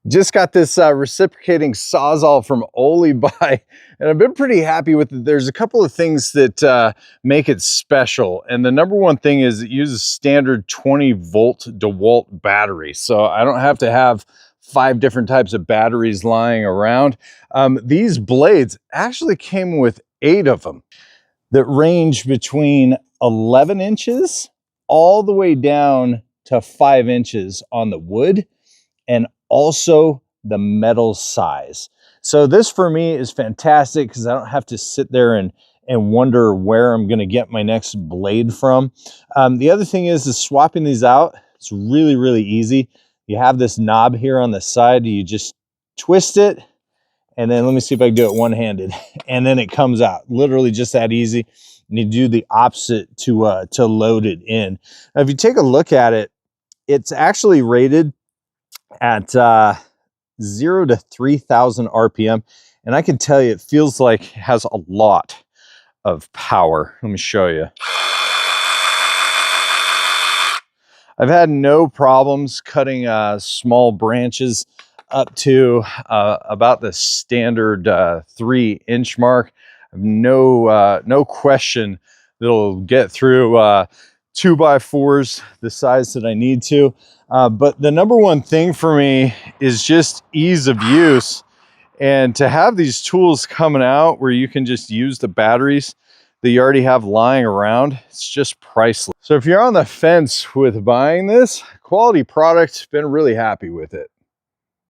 Just got this reciprocating Sawzall from Oli by, and I've been pretty happy with it. There's a couple of things that make it special. And the number one thing is it uses standard 20-volt DeWalt battery. So I don't have to have 5 different types of batteries lying around. These blades actually came with 8 of them that range between 11 inches all the way down to 5 inches on the wood, and also the metal size. So this for me is fantastic because I don't have to sit there and wonder where I'm going to get my next blade from. The other thing is swapping these out. It's really, really easy. You have this knob here on the side. You just twist it, and then let me see if I can do it one-handed, and then it comes out. Literally just that easy. And you do the opposite to load it in. Now, if you take a look at it, it's actually rated at 0 to 3,000 RPM. And I can tell you, it feels like it has a lot of power. Let me show you. I've had no problems cutting small branches up to about the standard 3-inch mark. No question that it'll get through 2x4s the size that I need to. But the number one thing for me is just ease of use, and to have these tools coming out where you can just use the batteries that you already have lying around, it's just priceless. So if you're on the fence with buying this quality product, been really happy with it.